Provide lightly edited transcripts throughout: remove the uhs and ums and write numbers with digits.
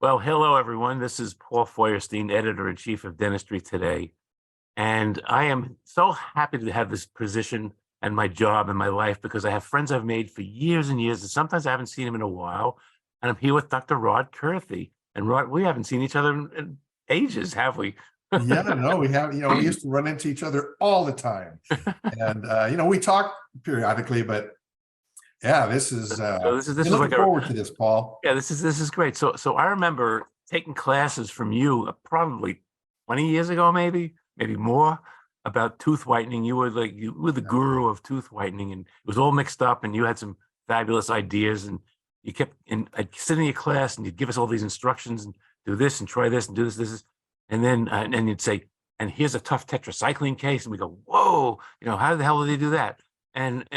Well, hello, everyone. This is Paul Feuerstein, editor-in-chief of Dentistry Today. And I am so happy to have this position and my job and my life because I have friends I've made for years and years, and sometimes I haven't seen them in a while. And I'm here with Dr. Rod Kurthy. And Rod, we haven't seen each other in ages, have we? Yeah, no, we have, we used to run into each other all the time. And, we talk periodically, but yeah, this is looking forward to this, Paul. Yeah, this is great. So I remember taking classes from you probably 20 years ago, maybe more, about tooth whitening. You were the guru of tooth whitening, and it was all mixed up, and you had some fabulous ideas, and you kept I'd sit in your class and you'd give us all these instructions and do this and try this and do this, and then and you'd say, and here's a tough tetracycline case, and we go, whoa, how the hell did they do that? And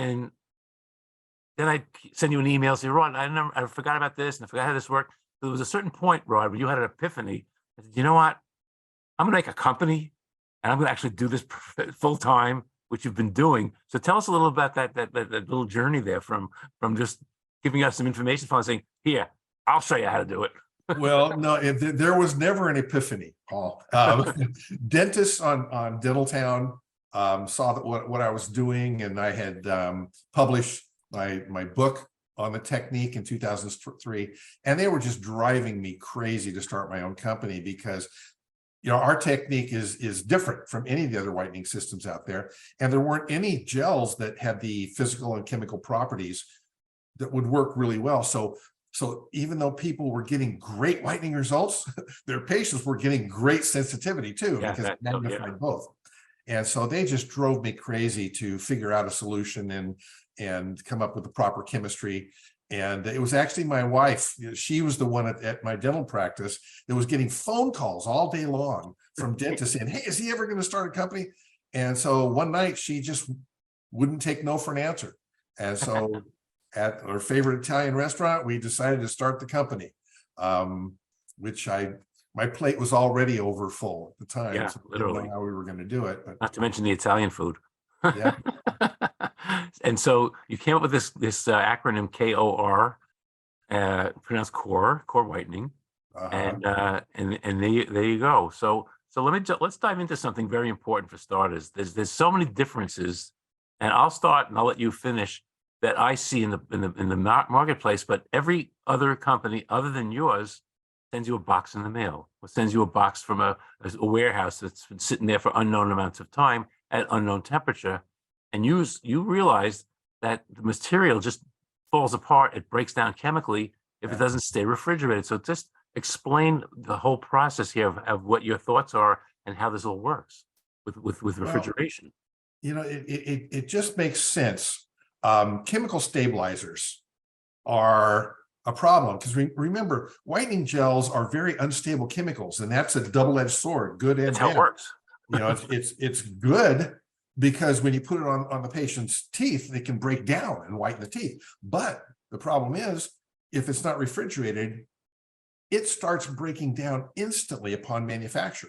then I'd send you an email, say, Rod, I forgot about this, and I forgot how this worked. There was a certain point, Rod, where you had an epiphany. I said, you know what? I'm gonna make a company, and I'm gonna actually do this full time, which you've been doing. So tell us a little about that little journey there from just giving us some information, from saying, here, I'll show you how to do it. Well, no, there was never an epiphany, Paul. Dentists on Dental Town saw that what I was doing, and I had published my book on the technique in 2003, and they were just driving me crazy to start my own company because our technique is different from any of the other whitening systems out there, and there weren't any gels that had the physical and chemical properties that would work really well. So even though people were getting great whitening results, their patients were getting great sensitivity too, because it magnified both. And so they just drove me crazy to figure out a solution and come up with the proper chemistry. And it was actually my wife. She was the one at my dental practice that was getting phone calls all day long from dentists saying, hey, is he ever going to start a company? And so one night she just wouldn't take no for an answer. And so at our favorite Italian restaurant, we decided to start the company, which my plate was already over full at the time. Yeah, so literally. I didn't know how we were going to do it. But not to mention the Italian food. Yeah. And so you came up with this acronym KOR, pronounced KöR Whitening, and there you go. So let's dive into something very important for starters. There's so many differences, and I'll start and I'll let you finish, that I see in the marketplace. But every other company other than yours sends you a box in the mail, or sends you a box from a warehouse that's been sitting there for unknown amounts of time at unknown temperature. And you realize that the material just falls apart. It breaks down chemically if it doesn't stay refrigerated. So just explain the whole process here of what your thoughts are and how this all works with refrigeration. Well, it just makes sense. Chemical stabilizers are a problem because remember, whitening gels are very unstable chemicals, and that's a double-edged sword, good and bad. That's how it works. It's good because when you put it on the patient's teeth, they can break down and whiten the teeth. But the problem is, if it's not refrigerated, it starts breaking down instantly upon manufacture.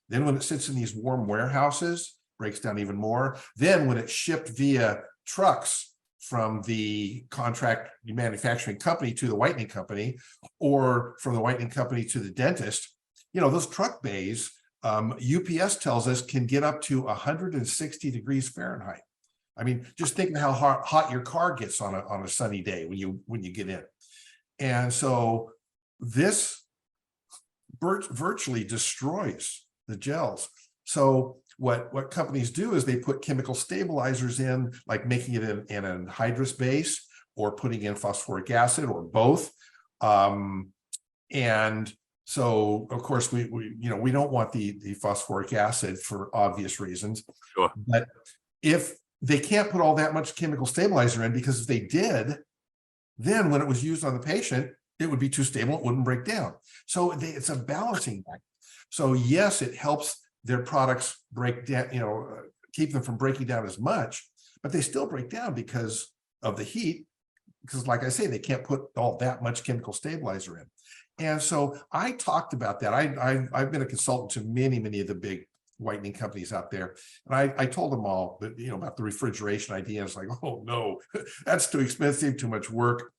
Then when it sits in these warm warehouses, breaks down even more. Then when it's shipped via trucks from the contract manufacturing company to the whitening company, or from the whitening company to the dentist, those truck bays, UPS tells us, can get up to 160 degrees Fahrenheit. I mean, just think of how hot your car gets on a sunny day when you get in. And so this virtually destroys the gels. So what companies do is they put chemical stabilizers in, like making it in an anhydrous base, or putting in phosphoric acid, or both. And so, of course, we don't want the phosphoric acid for obvious reasons. Sure. But if they can't put all that much chemical stabilizer in, because if they did, then when it was used on the patient, it would be too stable, it wouldn't break down. So it's a balancing act. So yes, it helps their products break down, keep them from breaking down as much, but they still break down because of the heat, because like I say, they can't put all that much chemical stabilizer in. And so I talked about that. I've been a consultant to many of the big whitening companies out there, and I told them all that, about the refrigeration idea. It's like, oh no, that's too expensive, too much work.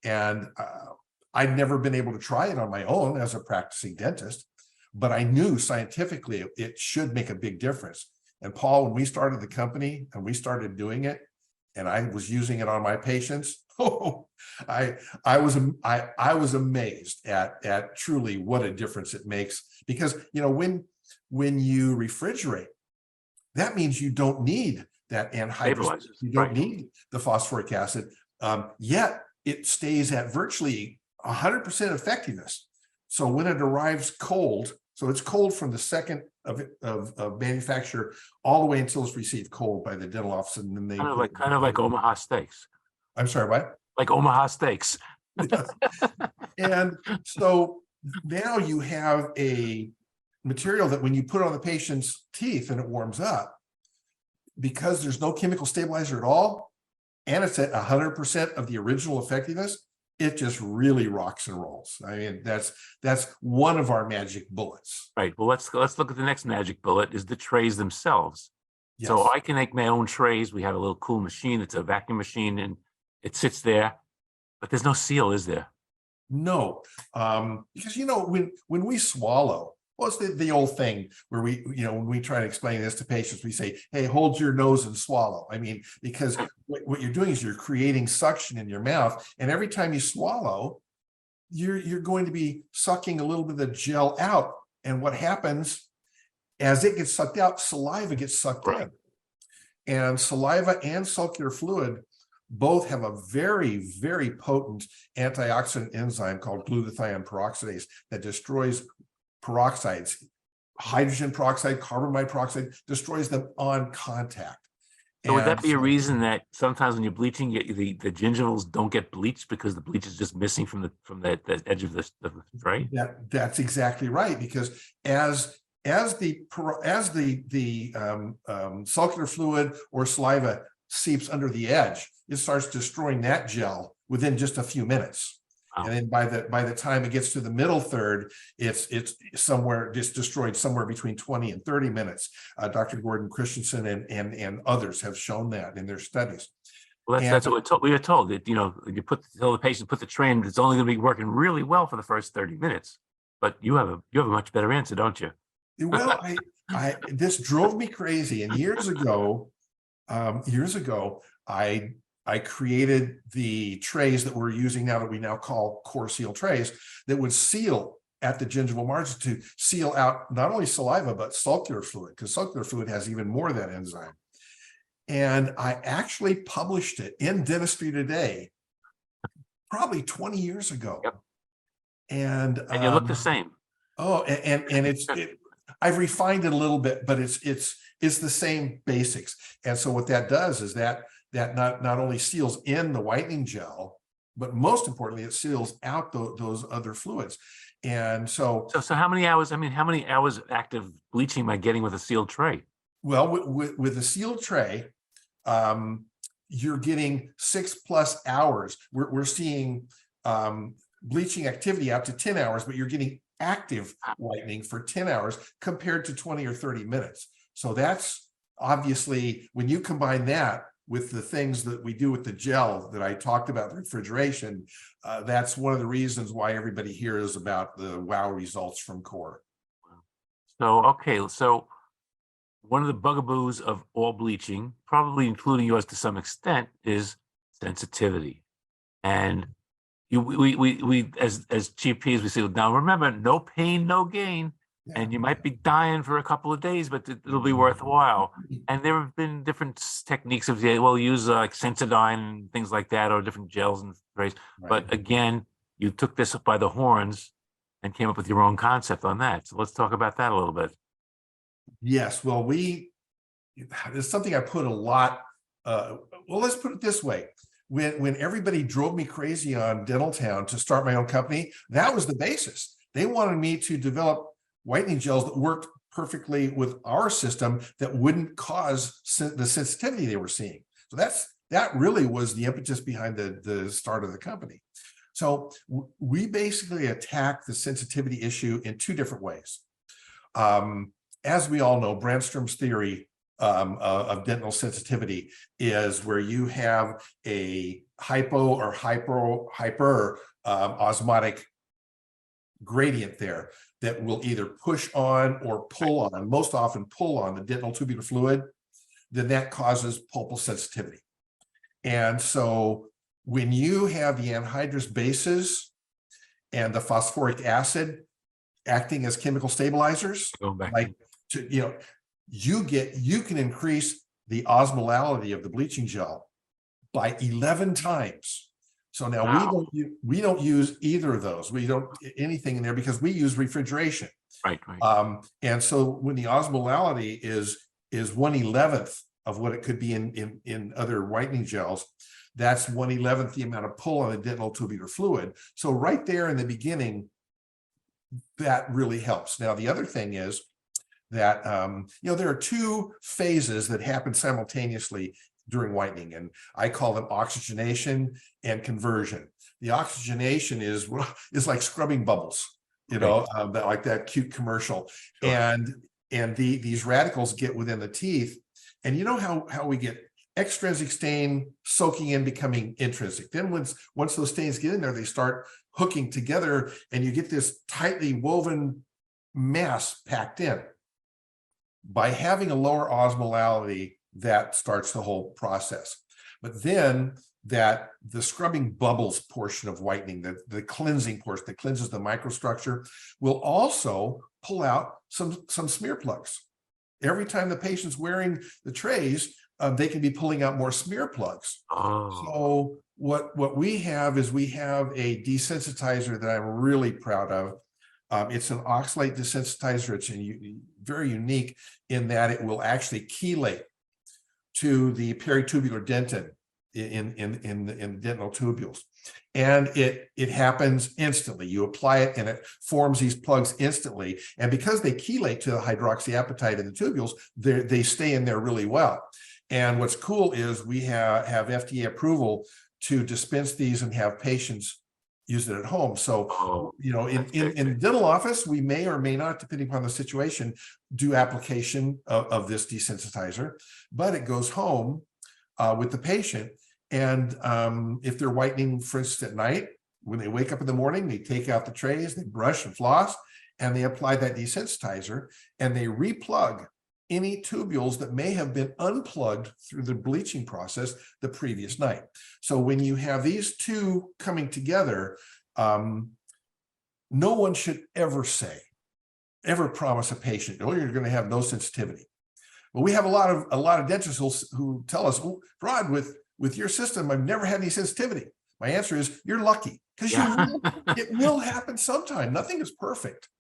And I'd never been able to try it on my own as a practicing dentist, but I knew scientifically it should make a big difference. And Paul, when we started the company and we started doing it, and I was using it on my patients, I was amazed at truly what a difference it makes. Because when you refrigerate, that means you don't need that anhydrous, you don't need the phosphoric acid, yet it stays at virtually 100% effectiveness. So when it arrives cold, so it's cold from the second of manufacture all the way until it's received cold by the dental office, and then they kind of like Omaha steaks. I'm sorry, what? Like Omaha steaks. Yes. And so now you have a material that when you put on the patient's teeth and it warms up, because there's no chemical stabilizer at all, and it's at 100% of the original effectiveness, it just really rocks and rolls. I mean, that's one of our magic bullets. Right. Well, let's look at the next magic bullet, is the trays themselves. Yes. So I can make my own trays. We have a little cool machine. It's a vacuum machine, and it sits there, but there's no seal, is there? No, because when we swallow, well, it's the old thing where when we try to explain this to patients, we say, hey, hold your nose and swallow. I mean, because what you're doing is you're creating suction in your mouth, and every time you swallow, you're going to be sucking a little bit of the gel out. And what happens as it gets sucked out, saliva gets sucked in. And saliva and sulcular fluid both have a very, very potent antioxidant enzyme called glutathione peroxidase that destroys peroxides, hydrogen peroxide, carbon peroxide, destroys them on contact. So would that be a reason that sometimes when you're bleaching, the gingivals don't get bleached because the bleach is just missing from the edge of the tray? That's exactly right, because as the sulcular fluid or saliva seeps under the edge, it starts destroying that gel within just a few minutes. Wow. And then by the time it gets to the middle third, it's destroyed somewhere between 20 and 30 minutes. Dr. Gordon Christensen and others have shown that in their studies. Well, that's what we were told, that you tell the patient put the tray in, it's only going to be working really well for the first 30 minutes. But you have a much better answer, don't you? Well, this drove me crazy, and years ago, I created the trays that we're using now, that we now call KöR Seal trays, that would seal at the gingival margin to seal out not only saliva, but sulcular fluid, because sulcular fluid has even more of that enzyme. And I actually published it in Dentistry Today probably 20 years ago. Yep. And you look the same. Oh, and I've refined it a little bit, but it's the same basics. And so what that does is that not only seals in the whitening gel, but most importantly, it seals out those other fluids. And so how many hours? I mean, how many hours of active bleaching am I getting with a sealed tray? Well, with a sealed tray, you're getting 6+ hours. We're seeing bleaching activity out to 10 hours, but you're getting active whitening for 10 hours compared to 20 or 30 minutes. So that's obviously, when you combine that with the things that we do with the gel that I talked about, the refrigeration, that's one of the reasons why everybody hears about the wow results from KöR. So, okay, so one of the bugaboos of all bleaching, probably including yours to some extent, is sensitivity. And we as GPs, we say, now remember, no pain, no gain. Yeah. And you might be dying for a couple of days, but it'll be worthwhile. And there have been different techniques of, use like Sensodyne and things like that, or different gels and sprays. Right. But again, you took this by the horns and came up with your own concept on that. So let's talk about that a little bit. Yes, well, it's something I put a lot. Well, let's put it this way. When everybody drove me crazy on Dental Town to start my own company, that was the basis. They wanted me to develop whitening gels that worked perfectly with our system that wouldn't cause the sensitivity they were seeing. So that really was the impetus behind the start of the company. So we basically attack the sensitivity issue in two different ways. As we all know, Brandstrom's theory of dental sensitivity is where you have a hypo or hyper osmotic gradient there that will either push on or pull on, most often pull on the dental tubular fluid, then that causes pulpal sensitivity. And so when you have the anhydrous bases and the phosphoric acid acting as chemical stabilizers, like you can increase the osmolality of the bleaching gel by 11 times. So now we don't use either of those. We don't anything in there because we use refrigeration. Right. And so when the osmolality is 1/11 of what it could be in other whitening gels, that's 1/11 the amount of pull on the dental tubular fluid. So right there in the beginning, that really helps. Now, the other thing is that, there are two phases that happen simultaneously during whitening, and I call them oxygenation and conversion. The oxygenation is like scrubbing bubbles, like that cute commercial. Sure. And these radicals get within the teeth, and you know how we get extrinsic stain soaking in, becoming intrinsic. Then once those stains get in there, they start hooking together, and you get this tightly woven mass packed in. By having a lower osmolality, that starts the whole process. But then that the scrubbing bubbles portion of whitening, the cleansing portion that cleanses the microstructure, will also pull out some smear plugs. Every time the patient's wearing the trays, they can be pulling out more smear plugs. So what we have is we have a desensitizer that I'm really proud of. It's an oxalate desensitizer. It's very unique in that it will actually chelate to the peritubular dentin in the dental tubules. And it happens instantly. You apply it and it forms these plugs instantly. And because they chelate to the hydroxyapatite in the tubules, they stay in there really well. And what's cool is we have FDA approval to dispense these and have patients use it at home. So, in dental office, we may or may not, depending upon the situation, do application of this desensitizer, but it goes home with the patient. And if they're whitening, for instance, at night, when they wake up in the morning, they take out the trays, they brush and floss, and they apply that desensitizer, and they replug any tubules that may have been unplugged through the bleaching process the previous night. So when you have these two coming together, no one should ever promise a patient, oh, you're going to have no sensitivity. But we have a lot of dentists who tell us, oh, Rod, with your system, I've never had any sensitivity. My answer is, you're lucky, because it will happen sometime. Nothing is perfect.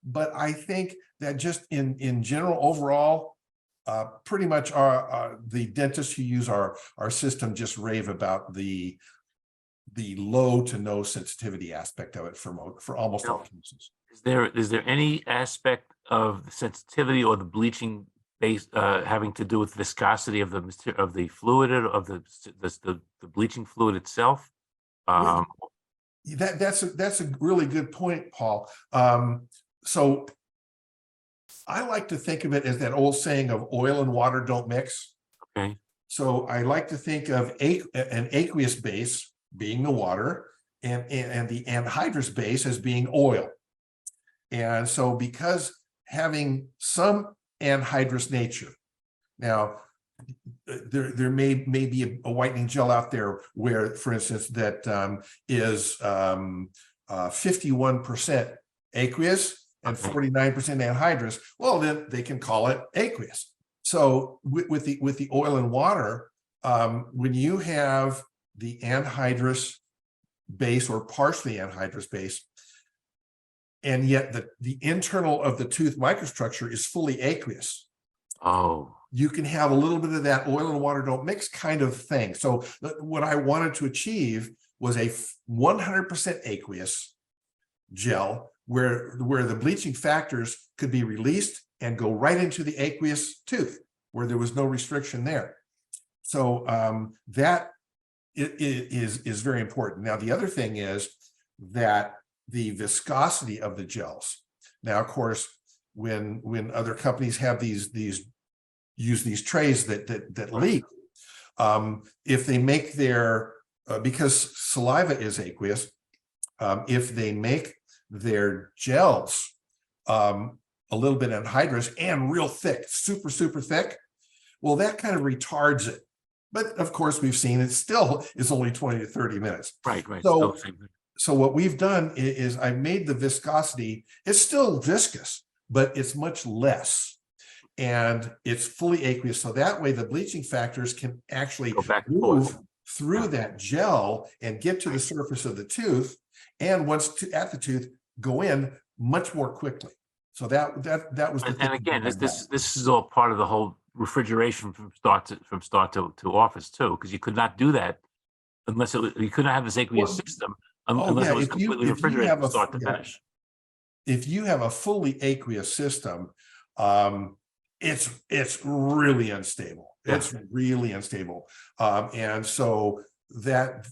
But I think that just in general, overall, pretty much the dentists who use our system just rave about the low to no sensitivity aspect of it for almost all cases. Is there any aspect of the sensitivity or the bleaching based having to do with viscosity of the fluid of the bleaching fluid itself? That's a really good point, Paul. So I like to think of it as that old saying of oil and water don't mix. Okay. So I like to think of an aqueous base being the water and the anhydrous base as being oil. And so because having some anhydrous nature, now there may be a whitening gel out there where, for instance, that is 51% aqueous and 49% anhydrous. Well, then they can call it aqueous. So with the oil and water, when you have the anhydrous base or partially anhydrous base, and yet the internal of the tooth microstructure is fully aqueous. You can have a little bit of that oil and water don't mix kind of thing. So what I wanted to achieve was a 100% aqueous gel where the bleaching factors could be released and go right into the aqueous tooth where there was no restriction there. So that is very important. Now, the other thing is that the viscosity of the gels. Now, of course, when other companies have use these trays that leak, if they make their because saliva is aqueous, if they make their gels a little bit anhydrous and real thick, super, super thick, well, that kind of retards it. But of course, we've seen it still is only 20 to 30 minutes. Right, right. So, Still the same thing. so what we've done is I've made the viscosity, it's still viscous, but it's much less. And it's fully aqueous. So that way the bleaching factors can actually Go back and move forth. through Yeah. that gel and get to the surface of the tooth. And once at the tooth, go in much more quickly. So that was the And again, this is all part of the whole refrigeration from start to office too, because you could not do that unless you could not have this aqueous Well, system oh, unless yeah, it was if you completely refrigerated have from a start to finish. if you have a fully aqueous system, it's really unstable. Yeah. It's really unstable. And so that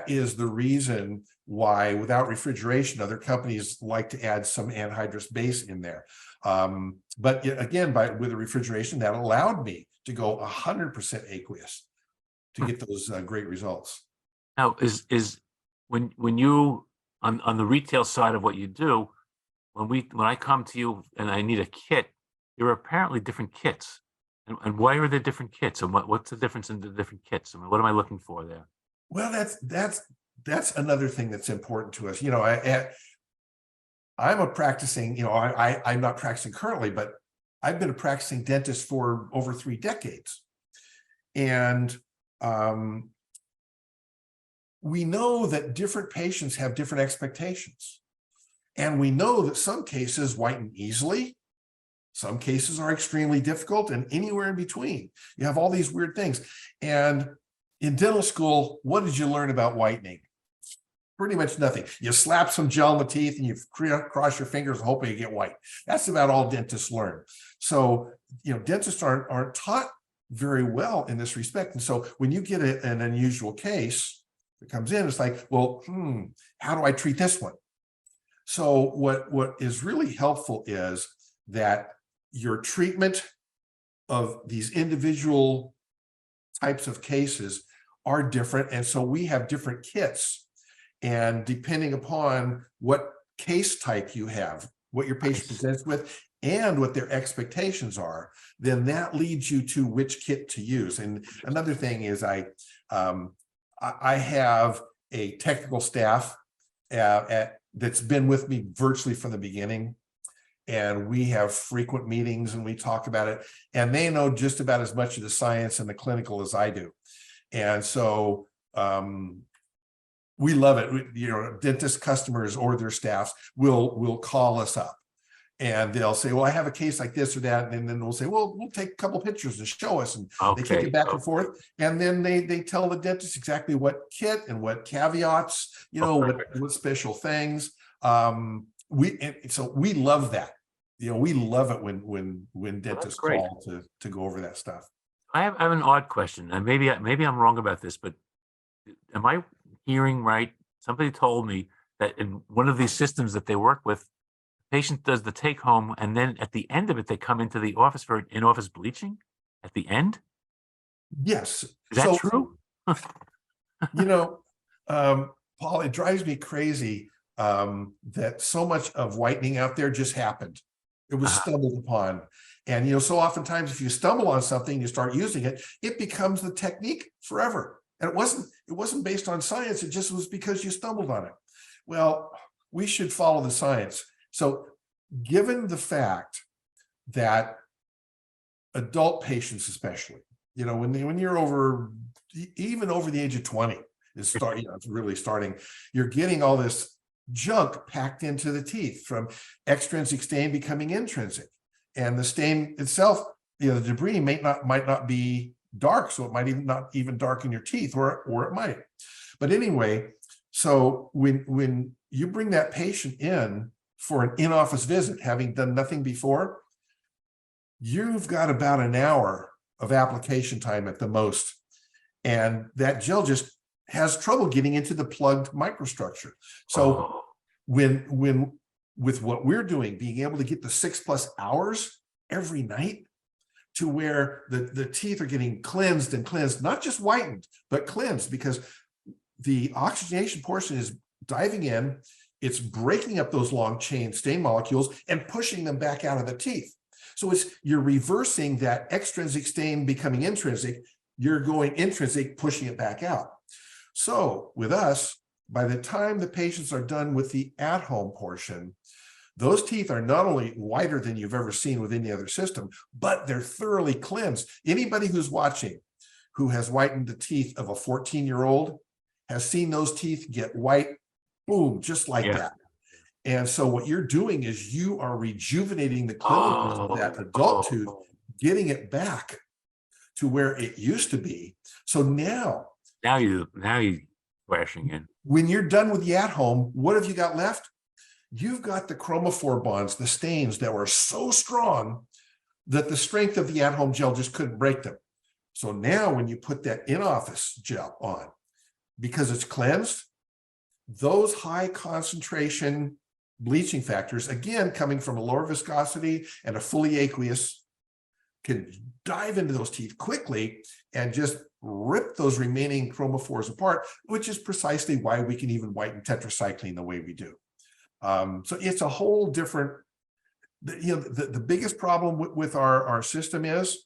is the reason why without refrigeration, other companies like to add some anhydrous base in there. But again, with the refrigeration, that allowed me to go 100% aqueous to get those great results. Now, is when you on the retail side of what you do, when I come to you and I need a kit, there are apparently different kits. And why are there different kits? And what's the difference in the different kits? I mean, what am I looking for there? Well, that's another thing that's important to us. You know, I'm a practicing, you know, I'm not practicing currently, but I've been a practicing dentist for over 3 decades. And we know that different patients have different expectations. And we know that some cases whiten easily. Some cases are extremely difficult, and anywhere in between. You have all these weird things. And in dental school, what did you learn about whitening? Pretty much nothing. You slap some gel in the teeth and you cross your fingers hoping you get white. That's about all dentists learn. So, you know, dentists aren't taught very well in this respect. And so when you get an unusual case that comes in, it's like, well, how do I treat this one? So what is really helpful is that your treatment of these individual types of cases are different. And so we have different kits. And depending upon what case type you have, what your patient presents with, and what their expectations are, then that leads you to which kit to use. And another thing is I have a technical staff that's been with me virtually from the beginning. And we have frequent meetings and we talk about it, and they know just about as much of the science and the clinical as I do. And so we love it. You know, dentist customers or their staffs will call us up and they'll say, well, I have a case like this or that. And then we'll say, well, we'll take a couple pictures and show us. And they take it back and forth. And then they tell the dentist exactly what kit and what caveats, you know, what special things. So we love that. You know, we love it when dentists call to go over that stuff. I have an odd question, and maybe I'm wrong about this, but am I hearing right? Somebody told me that in one of these systems that they work with, the patient does the take home, and then at the end of it, they come into the office for in-office bleaching at the end. Yes. Is that true? You know, Paul, it drives me crazy that so much of whitening out there just happened. It was stumbled upon. And, you know, so oftentimes if you stumble on something, you start using it, it becomes the technique forever. And it wasn't based on science. It just was because you stumbled on it. Well, we should follow the science. So given the fact that adult patients, especially, you know, when you're even over the age of 20 is starting, you know, it's really starting, you're getting all this junk packed into the teeth from extrinsic stain becoming intrinsic. And the stain itself, you know, the debris might not be dark, so it might not even darken your teeth, or it might. But anyway, so when you bring that patient in for an in-office visit, having done nothing before, you've got about an hour of application time at the most. And that gel just has trouble getting into the plugged microstructure. So when with what we're doing, being able to get the 6+ hours every night to where the teeth are getting cleansed and cleansed, not just whitened, but cleansed, because the oxygenation portion diving in, it's breaking up those long chain stain molecules and pushing them back out of the teeth. So you're reversing that extrinsic stain becoming intrinsic. You're going intrinsic, pushing it back out. So with us, by the time the patients are done with the at-home portion, those teeth are not only whiter than you've ever seen with any other system, but they're thoroughly cleansed. Anybody who's watching who has whitened the teeth of a 14-year-old has seen those teeth get white, boom, just like that. And so what you're doing is you are rejuvenating the cleanliness of that adult tooth, getting it back to where it used to be. So now you crashing in. When you're done with the at-home, what have you got left? You've got the chromophore bonds, the stains that were so strong that the strength of the at-home gel just couldn't break them. So now when you put that in-office gel on, because it's cleansed, those high concentration bleaching factors, again, coming from a lower viscosity and a fully aqueous, can dive into those teeth quickly and just rip those remaining chromophores apart, which is precisely why we can even whiten tetracycline the way we do. So it's a whole different, the biggest problem with our system is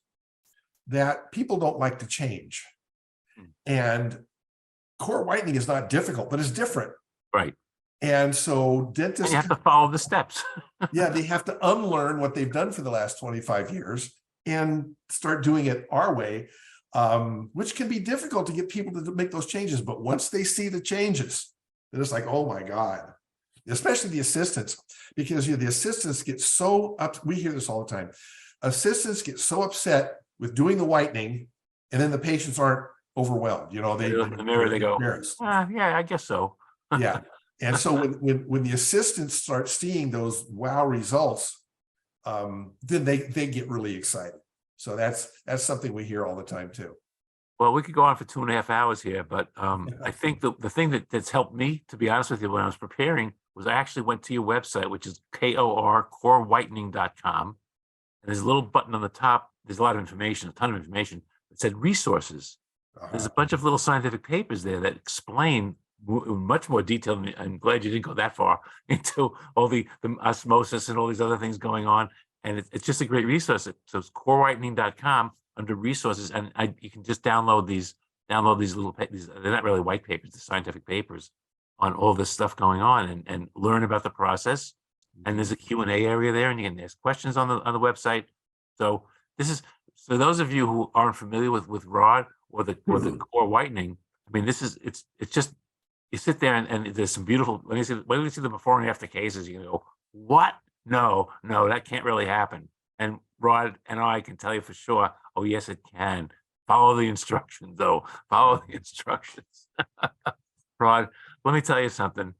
that people don't like to change. And KöR whitening is not difficult, but it's different. Right. And so dentists— and you have to follow the steps. yeah, they have to unlearn what they've done for the last 25 years and start doing it our way, which can be difficult to get people to make those changes. But once they see the changes, they're just like, oh my God, especially the assistants, because the assistants get so up. We hear this all the time. Assistants get so upset with doing the whitening, and then the patients aren't overwhelmed. They look in the mirror, they go, yeah, I guess so. Yeah. And so when the assistants start seeing those wow results, then they get really excited. So that's something we hear all the time too. Well, we could go on for 2.5 hours here, but I think the thing that's helped me, to be honest with you, when I was preparing, was I actually went to your website, which is KöRWhitening.com. And there's a little button on the top. There's a lot of information, a ton of information. It said resources. There's a bunch of little scientific papers there that explain much more detail. I'm glad you didn't go that far into all the osmosis and all these other things going on. And it's just a great resource. So it's KöRWhitening.com under resources, and you can just download these little papers. They're not really white papers, they're scientific papers on all this stuff going on, and learn about the process. And there's a Q&A area there, and you can ask questions on the website. So this is, so those of you who aren't familiar with Rod or the KöR whitening, I mean, it's just, you sit there and there's some beautiful, when you see the before and after cases, you can go, what? No, that can't really happen. And Rod and I can tell you for sure, oh, yes, it can. Follow the instructions, though. Follow the instructions. Rod, let me tell you something.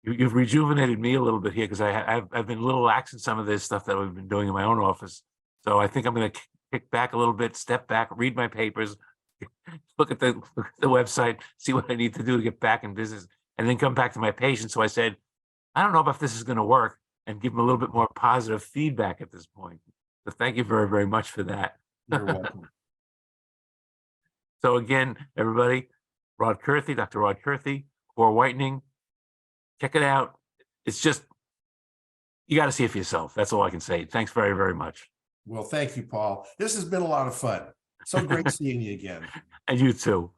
You've rejuvenated me a little bit here, because I've been a little lax in some of this stuff that we've been doing in my own office. So I think I'm going to kick back a little bit, step back, read my papers, look at the website, see what I need to do to get back in business, and then come back to my patients. So I said, I don't know if this is going to work, and give them a little bit more positive feedback at this point. So thank you very, very much for that. You're welcome. So again, everybody, Rod Kurthy, Dr. Rod Kurthy, KöR whitening. Check it out. It's just, you got to see it for yourself. That's all I can say. Thanks very, very much. Well, thank you, Paul. This has been a lot of fun. So great seeing you again. And you too.